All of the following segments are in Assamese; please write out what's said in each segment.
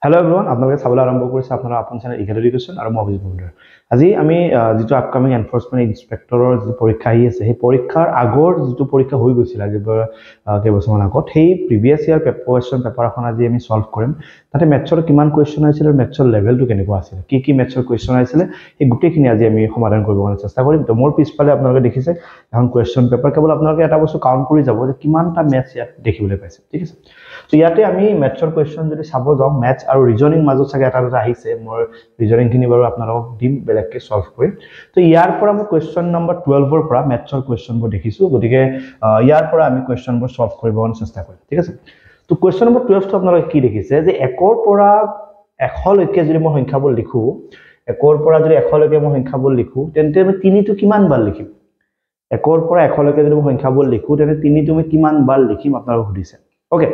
Hello everyone, আপোনালোকে চাবলৈ আৰম্ভ কৰিছে আপোনাৰ আপন চেনেল ইগেল এডুকেশ্যন আৰু মই অভিজিত মহোদয়। আজি আমি যেটো আপকামিং এনফোৰ্সমেন্ট ইন্সপেক্টৰৰ যে পৰীক্ষা আহি আছে সেই পৰীক্ষাৰ আগৰ যেটো পৰীক্ষা হৈ গৈছিল আজি কেইবছৰমান আগত সেই প্ৰিভিয়াস ইয়াৰ কোৱেশ্চন পেপাৰ এখন আজি আমি সলভ কৰিম। তাতে মেথছৰ কিমান কোৱেশ্চন আহিছিল আৰু মেথছৰ লেভেলটো কেনেকুৱা আছিল কি মেথছৰ কোৱেশ্চন আহিছিল এই গোটেইখিনি আজি আমি সমাধান কৰিবলৈ চেষ্টা কৰিম। তো মোৰ পিছফালে আপোনালোকে দেখিছে এখন কোৱেশ্চন পেপাৰ কেৱল আপোনালোকে এটা বস্তু কাউন্ট কৰি যাব যে কিমানটা মেথছ ইয়াত দেখিবলৈ পাইছে, ঠিক আছে। তো ইয়াতে আমি মেথছৰ কোৱেশ্চন যদি চাব যাওঁ মেথছ আৰু ৰিজনিং মাজত চাগে এটা দুটা আহিছে মই ৰিজনিং খিনি বাৰু আপোনালোকক দিম বেলেগকে সলভ কৰিম। তো ইয়াৰ পৰা মই কোৱেশ্চন নম্বৰ 12 ৰ পৰা মেথছৰ কোৱেশ্চনবোৰ দেখিছো গতিকে ইয়াৰ পৰা আমি কোৱেশ্চনবোৰ সলভ কৰিবলৈ চেষ্টা কৰিম, ঠিক আছে। তো কোৱেশ্চন নম্বৰ 12 টো আপোনালোকে কি দেখিছে যে 1 ৰ পৰা 100 লৈকে যদি মই সংখ্যাবোৰ লিখো 1 ৰ পৰা যদি 100 লৈকে মই সংখ্যাবোৰ লিখো তেন্তে আমি 3 টো কিমান বাৰ লিখিম 1 ৰ পৰা 100 লৈকে যদি মই সংখ্যাবোৰ লিখো তেন্তে 3 টো আমি কিমান বাৰ লিখিম আপোনালোকে সুধিছে। ওকে,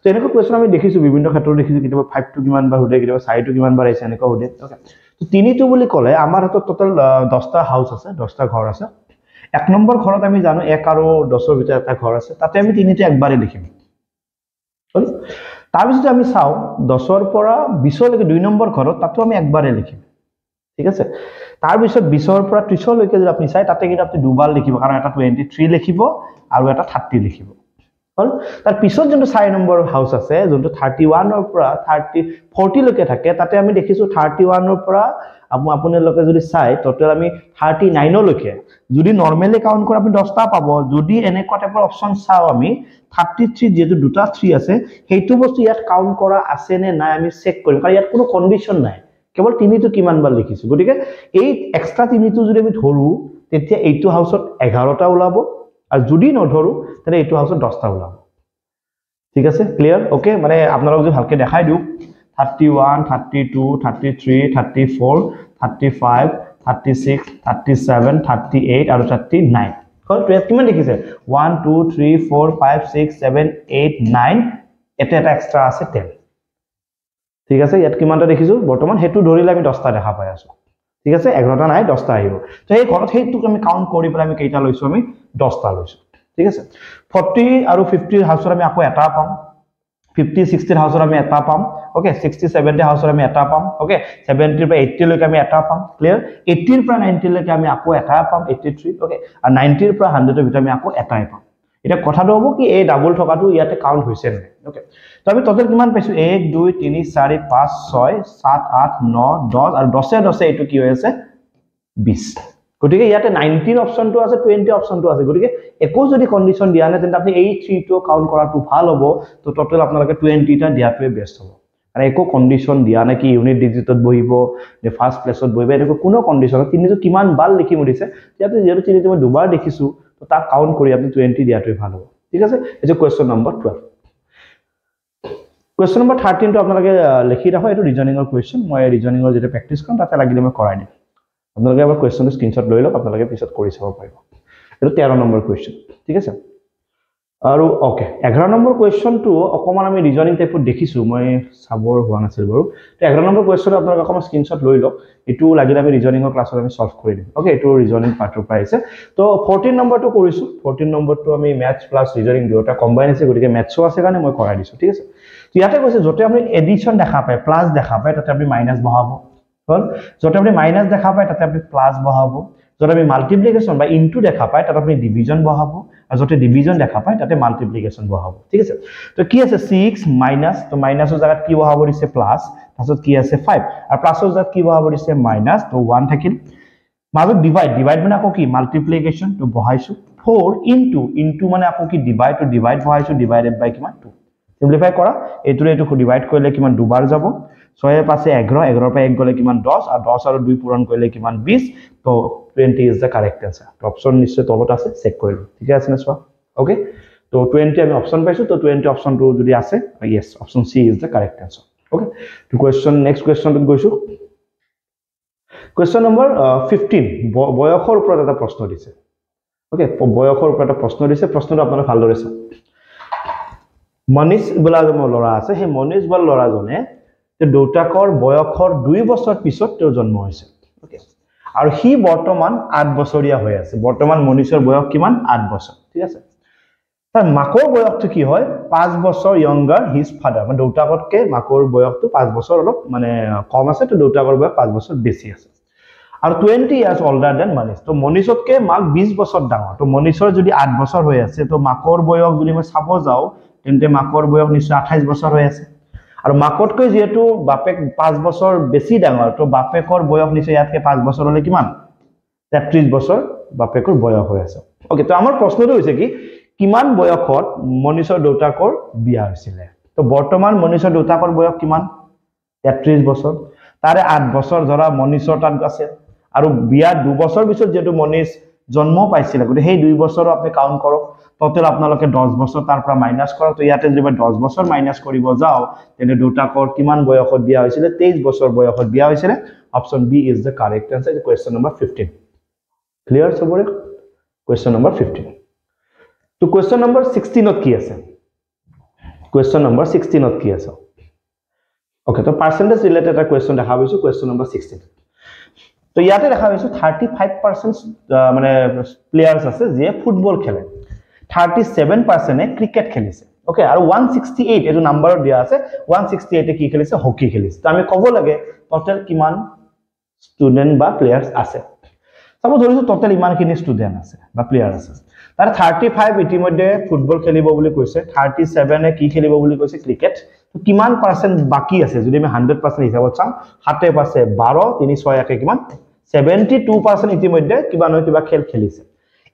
তো এনেকুৱা কোৱেশ্চন আমি দেখিছো বিভিন্ন ক্ষেত্ৰত দেখিছো কিবা 5 টো কিমান বাৰ সুধে কিবা 4 টো কিমান বাৰ আহিছে এনেকুৱা সুধে। ওকে, তো 3 টো বুলি ক'লে আমাৰ হাতত টোটাল 10টা হাউস আছে 10টা ঘৰ আছে। 1 নম্বৰ ঘৰত আমি জানো 1 আৰু 10 ৰ ভিতৰত এটা ঘৰ আছে তাতে আমি 3 টো একবাৰে লিখিম। তাৰ পিছত আমি চাও 10 ৰ পৰা 20 লৈকে 2 নম্বৰ ঘৰত তাতো আমি একবাৰে লিখিম, ঠিক আছে। তাৰ পিছত 20 ৰ পৰা 30 লৈকে যদি আপুনি চাই তাতে কিন্তু আপুনি দুবাৰ লিখিব কাৰণ এটা 23 লিখিব আৰু এটা 30 লিখিব। তাৰ পিছত যোনটো 4 নম্বৰ হাউস আছে যোনটো 31 ৰ পৰা 40 লৈকে থাকে তাতে আমি দেখিছো 31 ৰ পৰা আপোনালোকে যদি চাই টোটাল আমি 39 লৈকে যদি নৰমালি কাউন্ট কৰি আপুনি 10টা পাব। যদি এনেকুৱা টাইপৰ অপচন চাও আমি 33 যেটো দুটা 3 আছে সেইটো বস্তু ইয়াত কাউন্ট কৰা আছে নে নাই আমি চেক কৰিম কাৰণ ইয়াত কোনো কন্ডিশন নাই কেৱল 3 টো কিমান বাৰ লিখিছো গতিকে এই এক্সট্ৰা 3 টো যদি আমি ধৰো তেতিয়া এইটো হাউসত 11টা ওলাব আৰু যদি নধৰো তেনে এইটো হাউসত 10টা ওলাব, ঠিক আছে। ক্লিয়াৰ? ওকে, মানে আপোনালোক যদি ভালকে দেখাই দিও 31 32 33 34 35 36 37 38 আৰু 39 হল। কিমান দেখিছে 1 2 3 4 5 6 7 8 9 এটা এক্সট্ৰা আছে 10, ঠিক আছে। ইয়াত কিমানটা দেখিছো বৰ্তমান হেতু ধৰিলে আমি 10টা দেখা পাই আছো, ঠিক আছে। 11টা নাই 10টা আহিব। তো এই ঘৰত হেতুক আমি কাউন্ট কৰি পেলাই আমি কেইটা লৈছো আমি 10টা লৈছো, ঠিক আছে। 40 আৰু 50 ৰ হাউসত আমি আকৌ এটা পাম 50 60 ৰ হাউসত আমি এটা পাম। ওকে, 60 70 ৰ হাউসত আমি এটা পাম। ওকে, 70 ৰ পৰা 80 লৈকে আমি এটা পাম। ক্লিয়াৰ? 80 ৰ পৰা 90 লৈকে আমি আকৌ এটা পাম 83। ওকে, আৰু 90 ৰ পৰা 100 ৰ ভিতৰত আমি আকৌ এটাই পাম। এটা কথাটো হ'ব কি এই ডাবল থকাটো ইয়াতে কাউন্ট হৈছে নাই। ওকে, তো আমি টোটাল কিমান পাইছো 1 2 3 4 5 6 7 8 9 10 আৰু 10 10 এইটো কি হৈ আছে 20। গতিকে ইয়াতে 19 অপশনটো আছে 20 অপশনটো আছে গতিকে একো যদি কন্ডিশন দিয়া নাই তেন্তে আপনি এই 3 টো কাউন্ট কৰাটো ভাল হ'ব। তো টোটাল আপোনালোকে 20 টা দিয়াটোৱে বেষ্ট হ'ব আৰু একো কন্ডিশন দিয়া নাই কি ইউনিট ডিজিটত বহিব নে ফাৰ্স্ট প্লেসত বহিব এনেকুৱা কোনো কন্ডিশন 3 টো কিমান বাৰ লিখি মুদিছে ইয়াতে যেটো 3 টো মই দুবাৰ দেখিছো তো তাক কাউন্ট কৰি আপনি 20 দিয়াটোৱে ভাল হ'ব, ঠিক আছে। এই যে কোৱেশ্চন নম্বৰ 12 কোৱেশ্চন নম্বৰ 13 টো আপোনালোকে লিখি ৰাখক। এটো ৰিজনিংৰ কোৱেশ্চন মই ৰিজনিংৰ যেটা প্ৰেক্টিস কৰিম তাতে লাগিলে মই কৰাই দিম। আপোনালোকে এবাৰ কোৱেশ্চনটো স্ক্ৰিনশ্বট লৈ লওক আপোনালোকে পিছত কৰি চাব পাৰিব। এটো 13 নম্বৰ কোৱেশ্চন, ঠিক আছে। আৰু ওকে 11 নম্বৰ কোৱেশ্চনটো অকমান আমি ৰিজনিং টাইপত দেখিছো মই চাবৰ হোৱা নাছিল বাৰু। তো 11 নম্বৰ কোৱেশ্চনটো আপোনালোকে অকমান স্ক্ৰিনশ্বট লৈ লওক এটো লাগিলে আমি ৰিজনিংৰ ক্লাছত আমি সলভ কৰি দিম। ওকে, এটো ৰিজনিং পাৰ্টৰ পৰা আহিছে। তো 14 নম্বৰটো কৰিছো 14 নম্বৰটো আমি ম্যাথছ প্লাস ৰিজনিং দুটা কম্বাইন আছে গতিকে ম্যাথছও আছে কাৰণে মই কৰাই দিছো, ঠিক আছে। তো ইয়াতে কৈছে যতে আপুনি এডিশন দেখা পায় প্লাস দেখা পায় তাতে আপুনি মাইনাস বহাব হল, যতে আপনি মাইনাস দেখা পায় তাতে আপনি প্লাস বহাব, যতে আপনি মাল্টিপ্লিকেশন বা ইনটু দেখা পায় তাতে আপনি ডিভিজন বহাব আৰু যতে ডিভিজন দেখা পায় তাতে মাল্টিপ্লিকেশন বহাব, ঠিক আছে। তো কি আছে 6 মাইনাস তো মাইনাসৰ জায়গাত কি বহাব দিছে প্লাস তাৰছত কি আছে 5 আৰু প্লাসৰ জায়গাত কি বহাব দিছে মাইনাস তো 1 থাকিল মাজত ডিভাইড মানে আকৌ কি মাল্টিপ্লিকেশন তো বহাইছো 4 ইনটু মানে আকৌ কি ডিভাইড তো ডিভাইড বহাইছো ডিভাইডেড বাই কিমান 2 সিম্পলিফাই কৰা এটোৰে এটো ডিভাইড কৰিলে কিমান দুবাৰ যাব 6 এৰ পাশে 11 11 পৰা 1 গলে কিমান 10 আৰু 10 আৰু 2 পূৰণ কৰিলে কিমান 20 তো 20 ইজ দা কাৰেক্ট আনসাৰ। তো অপশন নিশ্চয় তলত আছে চেক কৰিলো, ঠিক আছে না সব। ওকে, তো 20 আমি অপশন পাইছো তো 20 অপশনটো যদি আছে yes option C is the correct answer. Okay, তো কোৱেশ্চন নেক্সট কোৱেশ্চনটো গৈছো। কোৱেশ্চন নম্বৰ 15 বয়সৰ ওপৰত এটা প্ৰশ্ন দিছে। ওকে, বয়সৰ ওপৰত এটা প্ৰশ্ন দিছে প্ৰশ্নটো আপোনালোকে ভালদৰে চাওক। মনীষ বোলা যে ল'ৰা আছে সেই মনীষ বোলা ল'ৰাজনে দেউতাকৰ বয়সৰ 2 বছৰ পিছত তেওঁৰ জন্ম হৈছে। ওকে, আৰু হি বৰ্তমান 8 বছৰীয়া হৈ আছে। বৰ্তমান মনীষৰ বয়স কিমান 8 বছৰ, ঠিক আছে। তাৰ মাকৰ বয়সটো কি হয় 5 বছৰ younger his father মানে দেউতাকতকে মাকৰ বয়সটো 5 বছৰ অলপ মানে কম আছে তো দেউতাকৰ বয়স 5 বছৰ বেছি আছে আৰু 20 years older than Manish তো মনীষতকে মাক 20 বছৰ ডাঙৰ তো মনীষৰ যদি 8 বছৰ হৈ আছে তো মাকৰ বয়স যদি মই চাব যাও তেন্তে মাকৰ বয়স নিশ্চয় 28 বছৰ হৈ আছে আৰু মাকতকৈ যেহেতু বাপেক 5 বছৰ বেছি ডাঙৰ তো বাপেকৰ বয়স নিশ্চয় ইয়াতকে 5 বছৰ হলে কিমান 33 বছৰ বাপেকৰ বয়স হৈ আছে ওকে তো আমাৰ প্ৰশ্নটো হৈছে কি কিমান বয়সত মনীষৰ দেউতাকৰ বিয়া হৈছিল তো বৰ্তমান মনীষৰ দেউতাকৰ বয়স কিমান 33 বছৰ তাৰে 8 বছৰ ধৰা মনীষৰ তাত আছে আৰু বিয়া 2 বছৰ পিছত যেটো মনীষ জন্ম পাইছিল গতে সেই 2 বছৰ আপুনি কাউন্ট কৰক টোটাল আপোনালোকে 10 বছৰ তাৰ পৰা মাইনাস কৰক তো ইয়াতে যদি 10 বছৰ মাইনাস কৰিব যাও তেনে দেউতাকৰ কিমান বয়সত বিয়া হৈছিল 23 বছৰ বয়সত বিয়া হৈছিল option B is the correct answer question number 15 clear সবৰে কোয়েশ্চন নাম্বার 15 তো কোয়েশ্চন নাম্বার 16 ত কি আছে কোয়েশ্চন নাম্বার 16 ত কি আছে ওকে তো পার্সেন্টেজ রিলেটেড এটা কোয়েশ্চন দেখা পাইছো কোয়েশ্চন নাম্বার 16 তো ইয়াতে দেখা পাইছো 35% মানে প্লেয়ার্স আছে যে ফুটবল খেলে 37% এ ক্রিকেট খেলিছে ওকে আৰু 168 এটো নাম্বাৰত দিয়া আছে 168 এ কি খেলিছে হকি খেলিছে তো আমি কব লাগে টোটাল কিমান স্টুডেন্ট বা প্লেয়ার্স আছে সাপোজ ধৰিছো টোটাল ইমানখিনি স্টুডেন্ট আছে বা প্লেয়াৰ আছে তাৰ 35 ইতিমধ্যে ফুটবল খেলিব বুলি কৈছে 37 এ কি খেলিব বুলি কৈছে ক্রিকেট তো কিমান পার্সেন্ট বাকি আছে যদি আমি 100% হিচাপত চাম হাতে পাছে 12 3 6 একে কিমান 72% ইতিমধ্যে কিবা নহয় কিবা খেল খেলিছে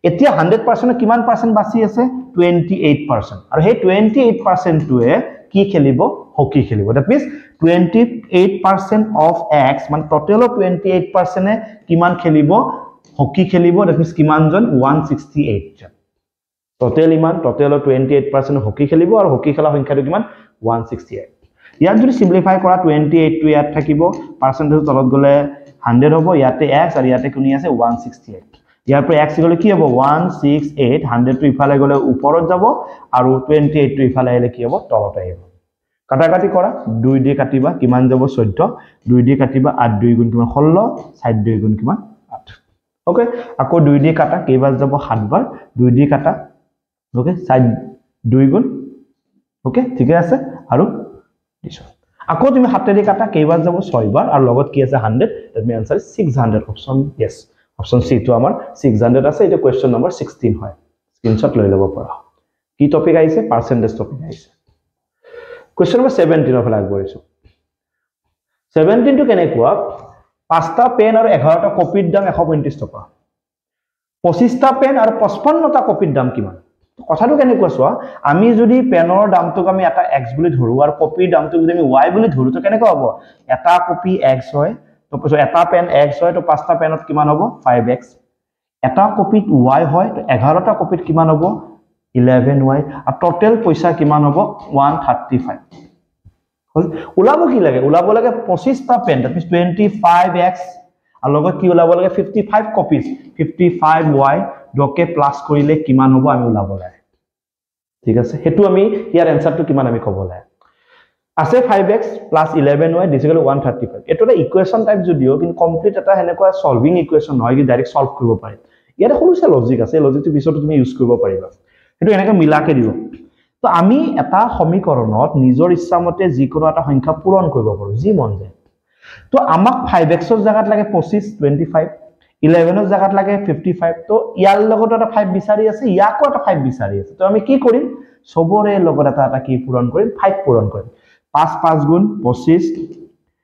এতিয়া 100% কিমান পার্সেন্ট বাকি আছে 28% আৰু সেই 28% টোৱে কি খেলিব হকি খেলিব দ্যাট মিন্স 28% অফ x মানে টোটাল 28% এ কিমান খেলিব হকি খেলিব দ্যাট মিন্স কিমান জন 168 জন টোটাল ইমান টোটাল 28% হকি খেলিব আৰু হকি খেলা সংখ্যাটো কিমান 168 ইয়াত যদি সিম্পলিফাই কৰা 28 টো ইয়াত থাকিব পাৰ্সেন্টেজ তলত গলে 100 হ'ব ইয়াতে x আৰু ইয়াতে কোনি আছে 168 ইয়াৰ পৰা x গলে কি হ'ব 168 100 টো ইফালে গলে ওপৰত যাব আৰু 28 টো ইফালে আহিলে কি হ'ব তলত আহিব কাটাকাটি কৰা 2 দি কাটিবা কিমান যাব 14 2 দি কাটিবা 8 2 গুণ কিমান 16 7 2 গুণ কিমান 8 ওকে আকৌ 2 দি কাটা কেইবাৰ যাব 7 বাৰ 2 দি কাটা ওকে 7 2 গুণ ওকে ঠিক আছে আৰু দিছো আকৌ তুমি 7 দি কাটা কেইবাৰ যাব 6 বাৰ আৰু লগত কি আছে 100 that means answer 600 option yes option C তো আমাৰ 600 আছে এটা কোয়েশ্চন নাম্বাৰ 16 হয় স্ক্ৰিনশট লৈ লব পৰা কি টপিক আইছে পাৰ্সেন্টেজ টপিক আইছে কোয়েশ্চন নাম্বাৰ 17 অফ আগবঢ়াইছো 17 টো কেনেকুৱা 5টা পেন আৰু 11টা কপিৰ দাম 135 টকা 25টা পেন আৰু 55টা কপিৰ দাম কিমান কথাটো কেনেকুৱা চোৱা আমি যদি পেনৰ দামটো আমি এটা x বুলি ধৰো আৰু কপিৰ দামটো যদি আমি y বুলি ধৰো তো কেনেকুৱা হ'ব এটা কপি x হয় তো পিছত এটা পেন x হয় তো 5টা পেনত কিমান হ'ব 5x এটা কপিত y হয় তো 11টা কপিত কিমান হ'ব 11y আৰু টোটাল পইচা কিমান হ'ব 135 হল উলাব কি লাগে উলাব লাগে 25টা পেন দ্যাট মিন্স 25x আৰু লগত কি উলাব লাগে 55 কপিজ 55y ডকে প্লাস কৰিলে কিমান হ'ব আমি উলাব লাগে ঠিক আছে হেতু আমি ইয়াৰ আনসারটো কিমান আমি ক'ব লাগে আছে 5x plus 11y this equal 135 এটো এটা ইকুয়েশন টাইপ যদিও কিন্তু কমপ্লিট এটা হেনেকুৱা সলভিং ইকুয়েশন নহয় কি ডাইৰেক্ট সলভ কৰিব পাৰি ইয়াৰ সৰুছে লজিক আছে লজিকটো পিছতো তুমি ইউজ কৰিব পাৰিবা হেতু এনেকৈ মিলাকে দিব তো আমি এটা সমীকৰণত নিজৰ ইচ্ছামতে যিকোনো এটা সংখ্যা পূৰণ কৰিব পাৰো যি মন যায় তো আমাক 5x ৰ জায়গাত লাগে 25 25 11 ৰ জায়গাত লাগে 55 তো ইয়াৰ লগত এটা 5 বিচাৰি আছে ইয়াকো এটা 5 বিচাৰি আছে তো আমি কি কৰিম সবৰে লগত এটা কি পূৰণ কৰিম 5 পূৰণ কৰিম 5 5 গুণ 25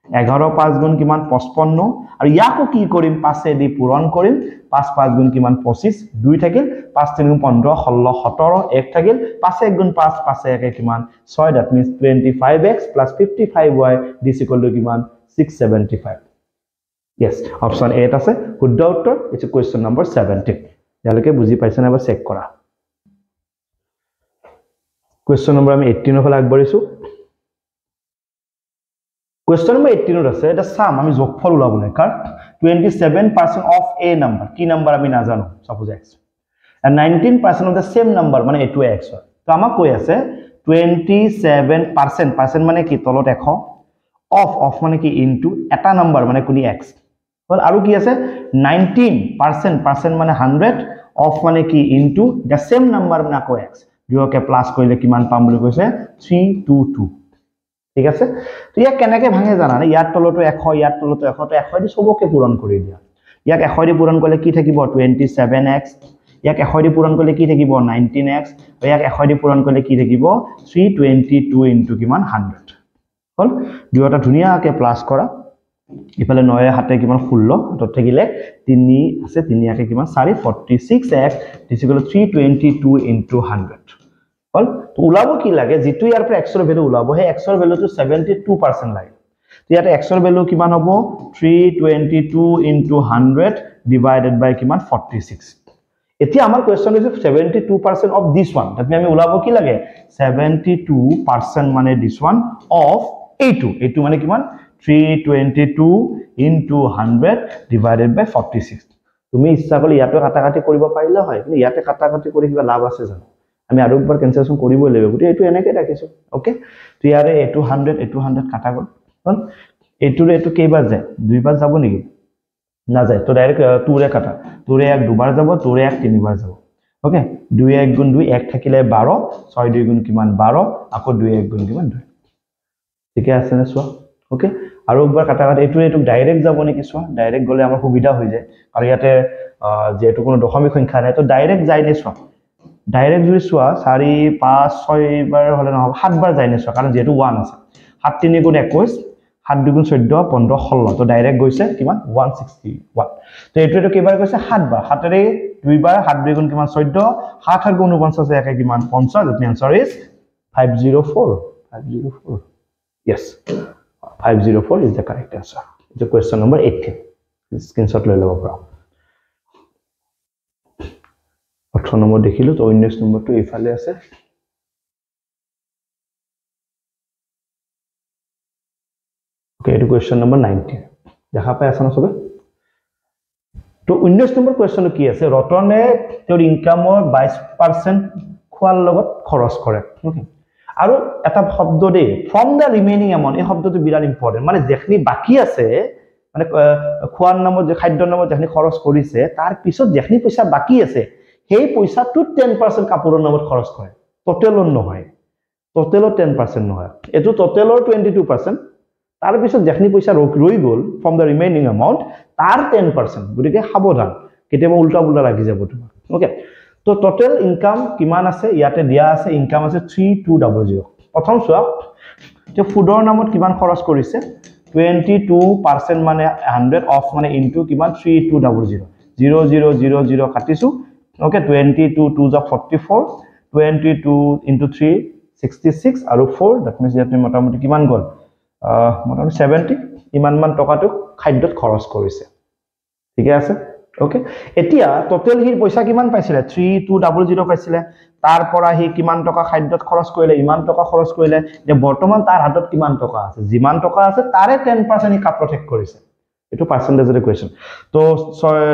11 5 গুণ কিমান 55 আৰু ইয়াকো কি কৰিম 5 এ দি পূৰণ কৰিম 5 5 গুণ কিমান 25 2 থাকিল 5 3 গুণ 15 16 17 1 থাকিল 5 1 গুণ 5 5 1 কিমান 6 that means 25x plus 55y this equal to কিমান 675 yes option 8 আছে শুদ্ধ উত্তৰ it's question number 17 ইয়ালৈকে বুজি পাইছে না বা চেক কৰা question number আমি 18 ফালে আগবাঢ়িছো question number 18 আছে এটা সাম আমি যোগফল উলাবলে কার 27% of a number কি নাম্বার আমি না জানো suppose x and 19% of the same number মানে এটো x হয় তো আমাক কৈ আছে 27% মানে কি তলত 100 of মানে কি into এটা নাম্বার মানে কোনি x হল আৰু কি আছে 19% মানে 100 of মানে কি into the same number মানে আকৌ x দুয়োকে প্লাস কৰিলে কিমান পাম বুলি কৈছে 322 ঠিক আছে তো ইয়াক কেনেকৈ ভাঙে জানা নে ইয়াৰ তলতো 100 ইয়াৰ তলতো 100 তো 100 দি সবকে পূৰণ কৰি দিয়া ইয়াক 100 দি পূৰণ কৰিলে কি থাকিব 27x ইয়াক 100 দি পূৰণ কৰিলে কি থাকিব 19x আৰু ইয়াক 100 দি পূৰণ কৰিলে কি থাকিব 322 ইনটু কিমান 100 হল দুয়োটা ধুনিয়াকে প্লাস কৰা ইফালে 9 হাতে কিমান 16 হাতত থাকিলে 3 আছে 3 ইয়াকে কিমান 446x দিস ইকুয়াল 322 ইনটু 100 হল তো উলাব কি লাগে যেটো ইয়াৰ পৰা x ৰ ভ্যালু উলাব হে x ৰ ভ্যালুটো 72% লাগে তো ইয়াতে x ৰ ভ্যালু কিমান হ'ব 322 ইনটু 100 ডিভাইডেড বাই কিমান 46 এতিয়া আমাৰ কোৱেশ্চন হৈছে 72% অফ দিস ওয়ান তাত আমি উলাব কি লাগে 72% মানে দিস ওয়ান অফ a2 মানে কিমান 322 into 100 divided by 46 তুমি ইচ্ছা কৰিলে ইয়াতে কাটাকাটি কৰিব পাৰিলে হয় কিন্তু ইয়াতে কাটাকাটি কৰি কিবা লাভ আছে জানো আমি আৰু একবাৰ ক্যান্সেলেশন কৰিবই লাগিব গতি এটো এনেকৈ ৰাখিছো ওকে তো ইয়াৰে 200 কাটা গল হল এটোৰে এটো কেইবাৰ যায় দুইবাৰ যাব নেকি না যায় তো ডাইৰেক্ট 2 ৰে কাটা 2 ৰে এক দুবাৰ যাব 2 ৰে এক তিনিবাৰ যাব ওকে 2 1 গুণ 2 1 থাকিলে 12 6 2 গুণ কিমান 12 আকৌ 2 1 গুণ কিমান 2 ঠিক আছে না সোৱা ওকে আৰু একবাৰ কাটাকাটি এটো ডাইৰেক্ট যাব নেকি সোৱা ডাইৰেক্ট গলে আমাৰ সুবিধা হৈ যায় আৰু ইয়াতে যেটো কোনো দশমিক সংখ্যা নাই তো ডাইৰেক্ট যায় নে সোৱা ডাইৰেক্ট যদি সোৱা 4 5 6 বাৰ হলে নহব 7 বাৰ যায় নে সোৱা কাৰণ যেটো 1 আছে 7 3 গুণ 21 7 2 গুণ 14 15 16 তো ডাইৰেক্ট গৈছে কিমান 161 তো এটো কেইবাৰ গৈছে 7 বাৰ 7 ৰে দুইবাৰ 7 2 গুণ কিমান 14 7 8 গুণ 49 একে কিমান 50 the answer is 504 yes 504 is the correct answer. The question number 18. Screenshot লৈ লব পৰা 18 নম্বৰ দেখিলো তো 19 নম্বৰটো ইফালে আছে ওকে এটো question number 19 দেখা পাই আছানা সবে তো 19 নম্বৰ কোৱেশ্চন কি আছে ৰতনে তেওঁৰ ইনকামৰ 22% খোৱাৰ লগত খৰচ কৰে ওকে আৰু এটা শব্দ দে ফ্ৰম দা ৰিমেইনিং এমাউন্ট এই শব্দটো বিৰাট ইম্পৰ্টেন্ট মানে যেখনি বাকি আছে মানে খোৱাৰ নামত যে খাদ্যৰ নামত যেখনি খৰচ কৰিছে তাৰ পিছত যেখনি পইচা বাকি আছে সেই পইচাটো 10% কাপোৰৰ নামত খৰচ কৰে টোটেলৰ নহয় টোটেলৰ 10% নহয় এটো টোটেলৰ 22% তাৰ পিছত যেখনি পইচা ৰৈ গল ফ্ৰম দা ৰিমেইনিং এমাউন্ট তাৰ 10% গতিকে সাবধান কেতিয়াবা উল্টা পুল্টা লাগি যাব তোমাৰ ওকে তো টোটাল ইনকাম কিমান আছে ইয়াতে দিয়া আছে ইনকাম আছে 3200 প্ৰথম সোৱা যে ফুডৰ নামত কিমান খৰচ কৰিছে 22% মানে 100 অফ মানে ইনটু কিমান 3200 0000 কাটিছো ওকে 22 2 যা 44 22 into 3 66 আৰু 4 that means ইয়াতে মোটামুটি কিমান গল মোটামুটি 70 ইমান মান টকাটো খাদ্যত খৰচ কৰিছে ঠিক আছে ওকে এতিয়া টোটাল হি পইচা কিমান পাইছিলে 3200 পাইছিলে তাৰ পৰা হি কিমান টকা খাদ্যত খৰচ কৰিলে ইমান টকা খৰচ কৰিলে যে বৰ্তমান তাৰ হাতত কিমান টকা আছে যিমান টকা আছে তাৰে 10% হি কাপ প্ৰটেক্ট কৰিছে এটো পাৰ্সেন্টেজৰ ইকুৱেচন তো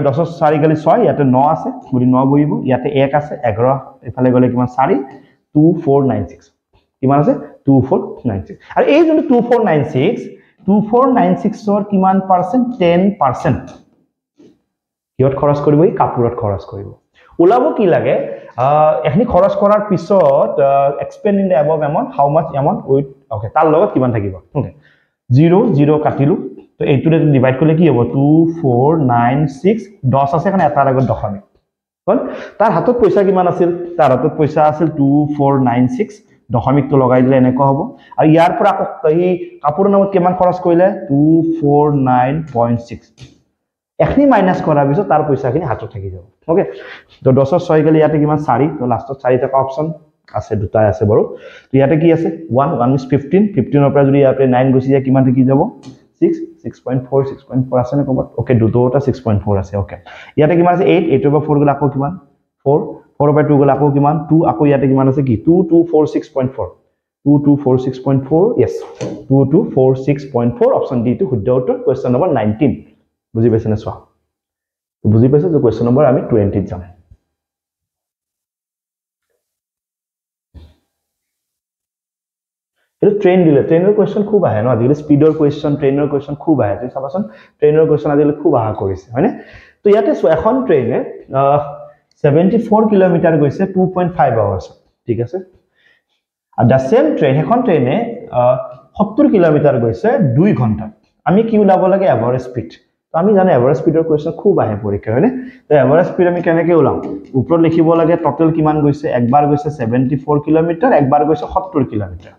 10 4 গলি 6 ইয়াতে 9 আছে গুৰি 9 বহিব ইয়াতে 1 আছে 11 ইফালে গলে কিমান 4 2496 কিমান আছে 2496 আৰু এই যোনটো 2496 ৰ কিমান পাৰ্সেন্ট 10% কিহত খৰচ কৰিব এই কাপোৰত খৰচ কৰিব উলাব কি লাগে এখনি খৰচ কৰাৰ পিছত expend in the above amount how mass amount with okay তাৰ লগত কিমান থাকিব ওকে 0 কাটিলো তো এইটোৰে ডিভাইড কৰিলে কি হ'ব 2496 10 আছে কাৰণে এটাৰ আগত দশমিক হল তাৰ হাতত পইচা কিমান আছিল তাৰ হাতত পইচা আছিল 2496 দশমিকটো লগাই দিলে এনেকুৱা হ'ব আৰু ইয়াৰ পৰা এই কাপোৰৰ নামত কিমান খৰচ কৰিলে 249.6 এখনি মাইনাস কৰাৰ পিছত তাৰ পইচাখিনি হাতত থাকি যাব ওকে তো 10 6 গলি ইয়াতে কিমান 4 তো লাষ্টত 4 টাকা অপচন আছে দুটাই আছে বাৰু তো ইয়াতে কি আছে 1 is 15 15 ৰ পৰা যদি ইয়াতে 9 গুছি যায় কিমান থাকি যাব 6.4 আছে নে কবাত ওকে দুটোটা 6.4 আছে ওকে ইয়াতে কিমান আছে 8 8 ৰ পৰা 4 গলে আকৌ কিমান 4 4 ৰ পৰা 2 গলে আকৌ কিমান 2 আকৌ ইয়াতে কিমান আছে কি 2246.4 2246.4 yes 2246.4 অপচন ডি টু শুদ্ধ উত্তৰ কোৱেশ্চন নম্বৰ 19 বুজি পাইছে না সোৱা বুজি পাইছে যে কোৱেশ্চন নম্বৰ আমি 20 যাম এটো ট্ৰেইন দিলে ট্ৰেইনৰ কোৱেশ্চন খুব আহে ন আজিকালি স্পিডৰ কোৱেশ্চন ট্ৰেইনৰ কোৱেশ্চন খুব আহে তুমি চাবাচোন ট্ৰেইনৰ কোৱেশ্চন আজিকালি খুব আহা কৰিছে হয়নে তো ইয়াতে এখন ট্ৰেইনে 74 কিলোমিটাৰ গৈছে 2.5 আৱাৰ্স ঠিক আছে আর দ্য সেম ট্রেন এখন ট্রেনে 70 কিলোমিটার গৈছে 2 ঘন্টা আমি কি উলাব লাগে এভারেজ স্পিড তো আমি জানো এভারেজ স্পিডৰ কোৱেশ্চন খুব আহে পৰীক্ষা হয়নে তো এভাৰেজ স্পিড আমি কেনেকৈ উলাম ওপৰত লিখিব লাগে টোটাল কিমান গৈছে একবাৰ গৈছে 74 কিলোমিটাৰ একবাৰ গৈছে 70 কিলোমিটাৰ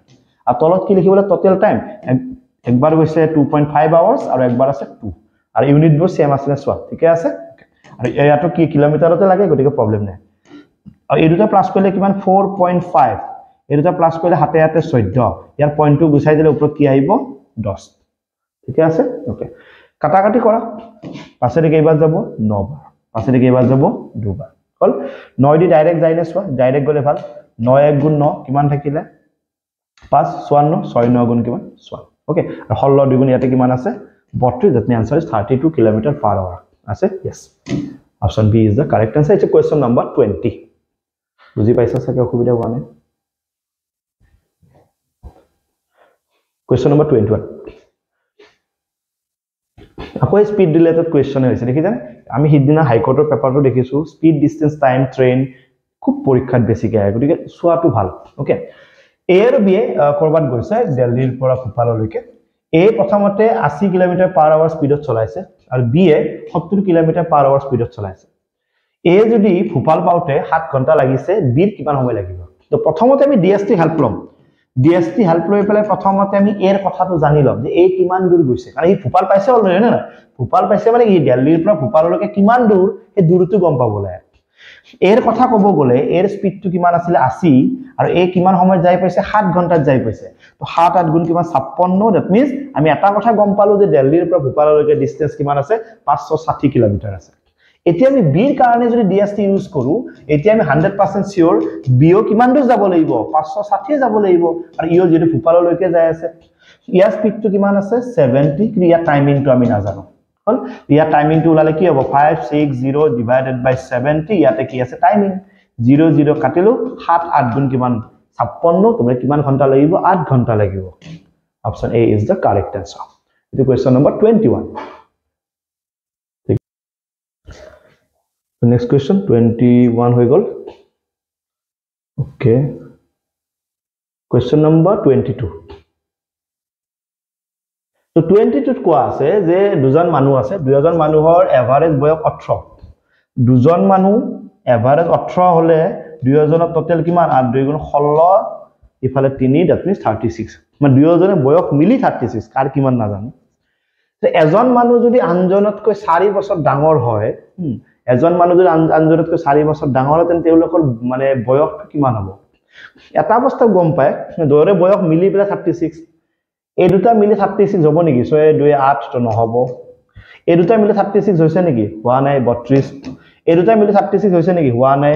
আৰ তলত কি লিখিব লাগে টোটাল টাইম একবাৰ গৈছে 2.5 আৱাৰ্স আৰু একবাৰ আছে 2 আৰু ইউনিট বোৰ সেম আছে সোৱা ঠিক আছে আৰু ইয়াটো কি কিলোমিটাৰতে লাগে গতিকে প্ৰবলেম নাই আৰু এই দুটা প্লাস কৰিলে কিমান 4.5 এই দুটা প্লাস কৰিলে হাতে হাতে 14 ইয়াৰ পইণ্টটো গুছাই দিলে ওপৰত কি আহিব 10 ঠিক আছে ওকে কাটাকাটি কৰা পাছেৰে কেইবাৰ যাব 9 বাৰ পাছেৰে কেইবাৰ যাব 2 বাৰ হল 9 দি ডাইৰেক্ট যাই না সোৱা ডাইৰেক্ট গলে ভাল 9 1 গুণ 9 কিমান থাকিলে 5 54 6 9 গুণ কিমান 6 ওকে আৰু 16 2 গুণ ইয়াতে কিমান আছে 32 that means answer is 32 km/h আছে yes option B is the correct answer it's a question number 20 বুজি পাইছা সাকে অসুবিধা হোৱা নাই question number 21 আকৌ স্পিড ৰিলেটেড কোৱেশ্চন হৈছে দেখি জানে আমি হিদিনা হাই কোৰ্টৰ পেপাৰটো দেখিছো স্পিড ডিসটেন্স টাইম ট্ৰেইন খুব পৰীক্ষাত বেছিকৈ আহে গতিকে সোৱাটো ভাল ওকে এ আৰু বি কৰবাত গৈছে দিল্লীৰ পৰা ভোপাললৈকে এ প্ৰথমতে 80 km/h স্পিডত চলাইছে আৰু বি এ 70 km/h স্পিডত চলাইছে এ যদি ভোপাল পাওতে 7 ঘন্টা লাগিছে বি কিমান সময় লাগিব তো প্ৰথমতে আমি ডিএসটি হেল্প লম ডিএসটি হেল্প লৈ পেলাই প্ৰথমতে আমি এৰ কথাটো জানি লম যে এই কিমান দূৰ গৈছে কাৰণ এই ভোপাল পাইছে অলৰেডি না ভোপাল পাইছে মানে কি দিল্লীৰ পৰা ভোপাললৈকে কিমান দূৰ এই দূৰটো গম পাবলৈ এৰ কথা কব গলে এৰ স্পিডটো কিমান আছিল 80 আৰু এ কিমান সময় যাই পাইছে 7 ঘন্টাত যাই পাইছে তো 7 8 গুণ কিমান 56 দ্যাট মিন্স আমি এটা কথা গম পালো যে দিল্লীৰ পৰা ভোপাললৈকে ডিসটেন্স কিমান আছে 560 কিলোমিটাৰ আছে এতিয়া আমি বিৰ কাৰণে যদি ডিএসটি ইউজ কৰো এতিয়া আমি 100% সিওৰ বিও কিমান দূৰ যাব লাগিব 560 যাব লাগিব আৰু ইও যদি ভোপাললৈকে যায় আছে ইয়াৰ স্পিডটো কিমান আছে 70 ক্ৰিয়া টাইমিংটো আমি নাজানো হল ইয়াৰ টাইমিংটো উলালে কি হ'ব 560 ডিভাইডেড বাই 70 ইয়াতে কি আছে টাইমিং 00 কাটিলো 7 8 গুণ কিমান 56 তুমি কিমান ঘন্টা লাগিব 8 ঘন্টা লাগিব option A is the correct answer it question number 21 The next question 21 হৈ গল okay question number 22 তো 22 কোৱা আছে যে দুজন মানুহ আছে দুজন মানুহৰ এভাৰেজ বয়স 18 দুজন মানুহ এভাৰেজ 18 হলে দুজনৰ টোটাল কিমান 8 2 গুণ 16 ইফালে 3 that means 36 মানে দুজনে বয়স মিলি 36 কার কিমান নাজানো তো এজন মানুহ যদি আনজনতকৈ 4 বছৰ ডাঙৰ হয় এজন মানুহ যদি আনজনতকৈ 4 বছৰ ডাঙৰ হয় তেন্তে তেওঁলোকৰ মানে বয়সটো কিমান হ'ব এটা অৱস্থা গম পায় দুৰে বয়স মিলি পেলাই 36 এই দুটা মিলি 36 হ'ব নেকি 6 2 8 তো নহব এই দুটা মিলি 36 হৈছে নেকি হোৱা নাই 32 এই দুটা মিলি 36 হৈছে নেকি হোৱা নাই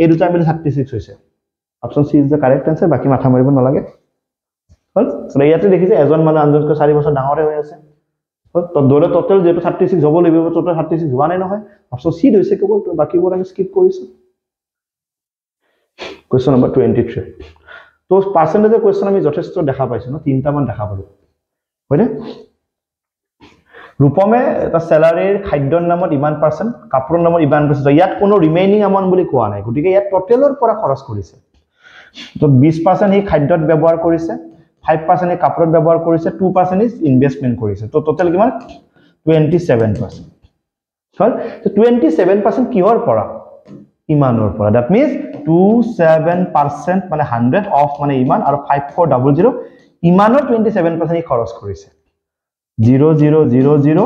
এই দুটা মিলি 36 হৈছে option C is the correct answer বাকি মাথা মাৰিব নালাগে হল সো ইয়াতে দেখিছে এজন মানুহ আনজনতকৈ 4 বছৰ ডাঙৰে হৈ আছে তো দুৰে টোটাল যেটো 36 হ'ব লাগিব টোটাল 36 হোৱা নাই নহয় অপচন সি হৈছে কেৱল তো বাকিবোৰ আমি স্কিপ কৰিছো কোৱেশ্চন নম্বৰ 23 তো পাৰ্সেন্টেজৰ কোৱেশ্চন আমি যথেষ্ট দেখা পাইছো ন তিনটা মান দেখা পালো হয়নে ৰূপমে এটা স্যালাৰিৰ খাদ্যৰ নামত ইমান পাৰ্সেন্ট কাপোৰৰ নামত ইমান পাৰ্সেন্ট ইয়াত কোনো ৰিমেইনিং এমাউন্ট বুলি কোৱা নাই গতিকে ইয়াত টোটালৰ পৰা খৰচ কৰিছে তো 20% হি খাদ্যত ব্যৱহাৰ কৰিছে 5% হি কাপোৰত ব্যৱহাৰ কৰিছে 2% ইজ ইনভেষ্টমেন্ট কৰিছে তো টোটাল কিমান 27% হল তো 27% কিহৰ পৰা ইমানৰ পৰা দ্যাট মিন্স 27% মানে 100 অফ মানে ইমান আৰু 5400 ইমানৰ 27% হি খৰচ কৰিছে 0000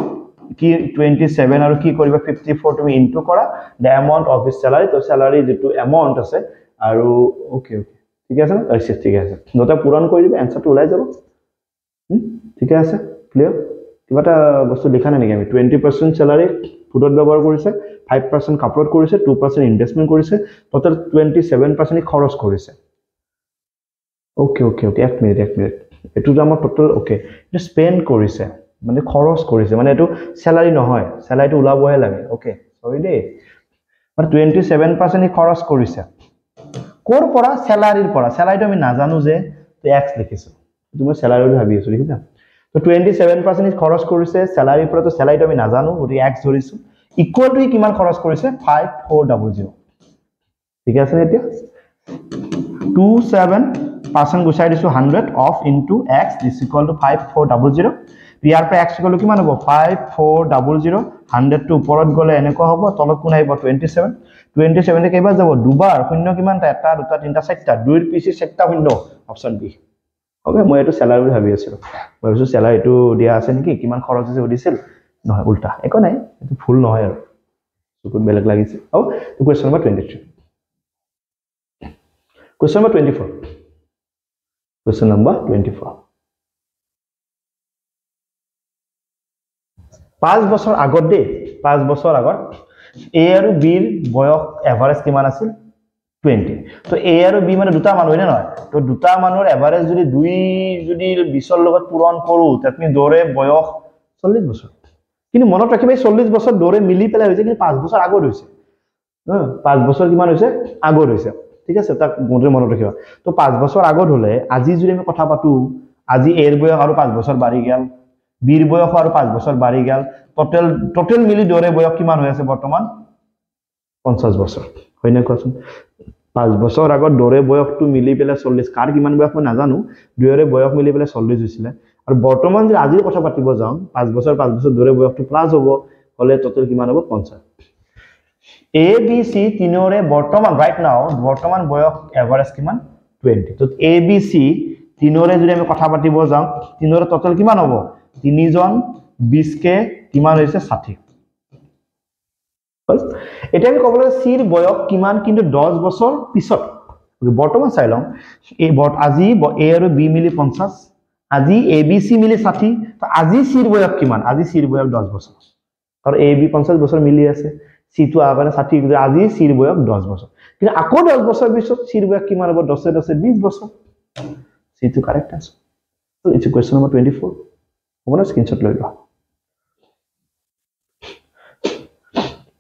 কি 27 আৰু কি কৰিবা 54 তুমি ইনটু কৰা the amount of his salary তো salary যেটো amount আছে আৰু ওকে ওকে ঠিক আছে না ঠিক আছে নটা পূৰণ কৰি দিবা আনসাৰটো ওলাই যাব ঠিক আছে ক্লিয়াৰ কিবাটা বস্তু লিখা নাই নেকি আমি 20% salary ফুডত ব্যৱহাৰ কৰিছে 5% কাপোৰত কৰিছে 2% ইনভেষ্টমেন্ট কৰিছে টোটাল 27% খৰচ কৰিছে ওকে ওকে ওকে এক মিনিট এটো আমাৰ টোটাল ওকে এটা স্পেন্ড কৰিছে মানে খৰচ কৰিছে মানে এটো স্যালাৰি নহয় স্যালাৰিটো উলাবহে লাগে ওকে সৰি দে মানে 27% ই খৰচ কৰিছে কোৰ পৰা স্যালাৰিৰ পৰা স্যালাৰিটো আমি নাজানো যে তো x লিখিছো তুমি স্যালাৰিটো ভাবি আছো লিখিছা তো 27% ই খৰচ কৰিছে স্যালাৰিৰ পৰা তো স্যালাৰিটো আমি নাজানো গতি x ধৰিছো ইকুৱেল টু কিমান খৰচ কৰিছে 5400 ঠিক আছে এতিয়া 27% গুছাই দিছো 100 of into x is equal to 5400 ইয়াৰ পৰা x ইকুৱেল কিমান হ'ব 5400 100 টো ওপৰত গলে এনেকুৱা হ'ব তলত কোন আহিব 27 27 তে কেইবাৰ যাব দুবাৰ শূন্য কিমানটা এটা দুটা তিনটা চাৰিটা দুইৰ পিছে চাৰিটা শূন্য অপচন বি ওকে মই এটো স্যালাৰি বুলি ভাবি আছিলো মই ভাবিছো স্যালাৰিটো দিয়া আছে নেকি কিমান খৰচ হৈছে সুধিছিল নহয় উল্টা একো নাই এটো ফুল নহয় আৰু চকুত বেলেগ লাগিছে আৰু question number 23 Question number 24. Question number 24. 5 বছৰ আগত দে 5 বছৰ আগত A আৰু B ৰ বয়স এভাৰেজ কিমান আছিল 20 তো A আৰু B মানে দুটা মানুহ হয় নহয় তো দুটা মানুহৰ এভাৰেজ যদি 2 যদি 20 ৰ লগত পূৰণ কৰো তাতমি দৰে বয়স 40 বছৰ কিন্তু মনত ৰাখিবা 40 বছৰ দৰে মিলি পেলাই হৈছে কিন্তু 5 বছৰ আগত হৈছে 5 বছৰ কিমান হৈছে আগত হৈছে ঠিক আছে তাক মনত ৰাখিবা তো 5 বছৰ আগত হলে আজি যদি আমি কথা পাতো আজি এৰ বয়স আৰু 5 বছৰ বাঢ়ি গেল বীৰ বয়স আৰু 5 বছৰ বাঢ়ি গেল টোটাল মিলি দৰে বয়স কিমান হৈ আছে বৰ্তমান 50 বছৰ হয় না কোৱাচোন 5 বছৰ আগত দৰে বয়সটো মিলি পেলাই 40 কাৰ কিমান বয়স মই নাজানো দুয়ৰে বয়স মিলি পেলাই 40 হৈছিল আৰু বৰ্তমান যদি আজি কথা পাতিব যাও 5 বছৰ দৰে বয়সটো প্লাস হ'ব হলে টোটাল কিমান হ'ব 50 A B C তিনৰে বৰ্তমান ৰাইট নাও বৰ্তমান বয়স এভাৰেজ কিমান 20 তো A B C তিনৰে যদি আমি কথা পাতিব যাও তিনৰে টোটাল কিমান হ'ব তিনিজন 20 কে কিমান হৈছে 60 বস এটা আমি কবলৈ C ৰ বয়স কিমান কিন্তু 10 বছৰ পিছত বৰ্তমান চাই লম এই আজি A আৰু B মিলি 50 আজি A B C মিলি 60 তো আজি C ৰ বয়স কিমান আজি C ৰ বয়স 10 বছৰ আৰু A B 50 বছৰ মিলি আছে C to আবাৰ 60 আজি C ৰ বয়স 10 বছৰ কিন্তু আকৌ 10 বছৰ পিছত C ৰ বয়স কিমান হ'ব 10 20 বছৰ C to correct answer so it's question number 24 ওপৰ স্ক্ৰিনশ্বট লৈ লোৱা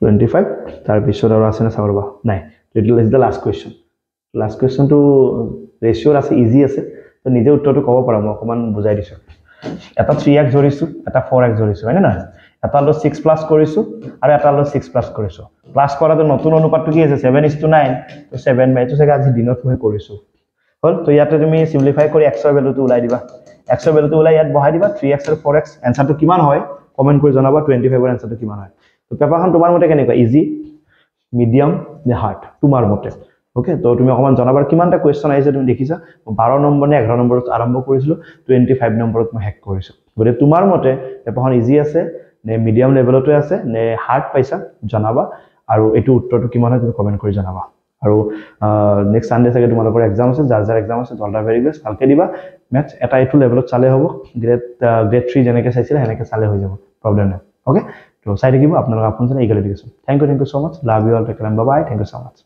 25 তাৰ পিছত আৰু আছে না চাবৰবা নাই it is the last question to ৰেশিও আছে ইজি আছে তো নিজে উত্তৰটো ক'ব পাৰা মই অকমান বুজাই দিছো এটা 3x ধৰিছো এটা 4x ধৰিছো হয় না এটা ল 6 প্লাস কৰিছো আৰু এটা ল 6 প্লাস কৰিছো প্লাস কৰাটো নতুন অনুপাতটো কি আছে 7:9 তো 7 বাই তো সেটা আজি দিনত মই কৰিছো হল তো ইয়াতে তুমি সিম্পলিফাই কৰি x ৰ ভ্যালুটো উলাই দিবা x ৰ ভ্যালুটো উলাই ইয়াত বহাই দিবা 3x আৰু 4x আনসাৰটো কিমান হয় কমেন্ট কৰি জনাবা 25 ৰ আনসাৰটো কিমান হয় তো পেপাৰখন তোমাৰ মতে কেনেকুৱা ইজি মিডিয়াম নে হাৰ্ড তোমাৰ মতে ওকে তো তুমি অকমান জনাবা কিমানটা কোৱেশ্চন আহিছে তুমি দেখিছা 12 নম্বৰ নে 11 নম্বৰত আৰম্ভ কৰিছিলো 25 নম্বৰত মই হেক কৰিছো গৰে তোমাৰ মতে পেপাৰখন ইজি আছে নে মিডিয়াম লেভেলতে আছে নে হাৰ্ড পাইছা জনাবা আৰু এটো উত্তৰটো কিমান হয় তুমি কমেন্ট কৰি জনাবা আৰু নেক্সট সানডে সাগে তোমালোকৰ এক্সাম আছে যাৰ এক্সাম আছে জলদা ভেৰি বেষ্ট ভালকে দিবা ম্যাথছ এটা এটো লেভেলত চালে হ'ব গ্ৰেড 3 যেনেকে চাইছিল হেনেকে চালে হৈ যাব প্ৰবলেম নাই ওকে তো চাই থাকিব আপোনালোক আপোনজনে ইগলে দিছো thank you so much love you all take care bye bye thank you so mass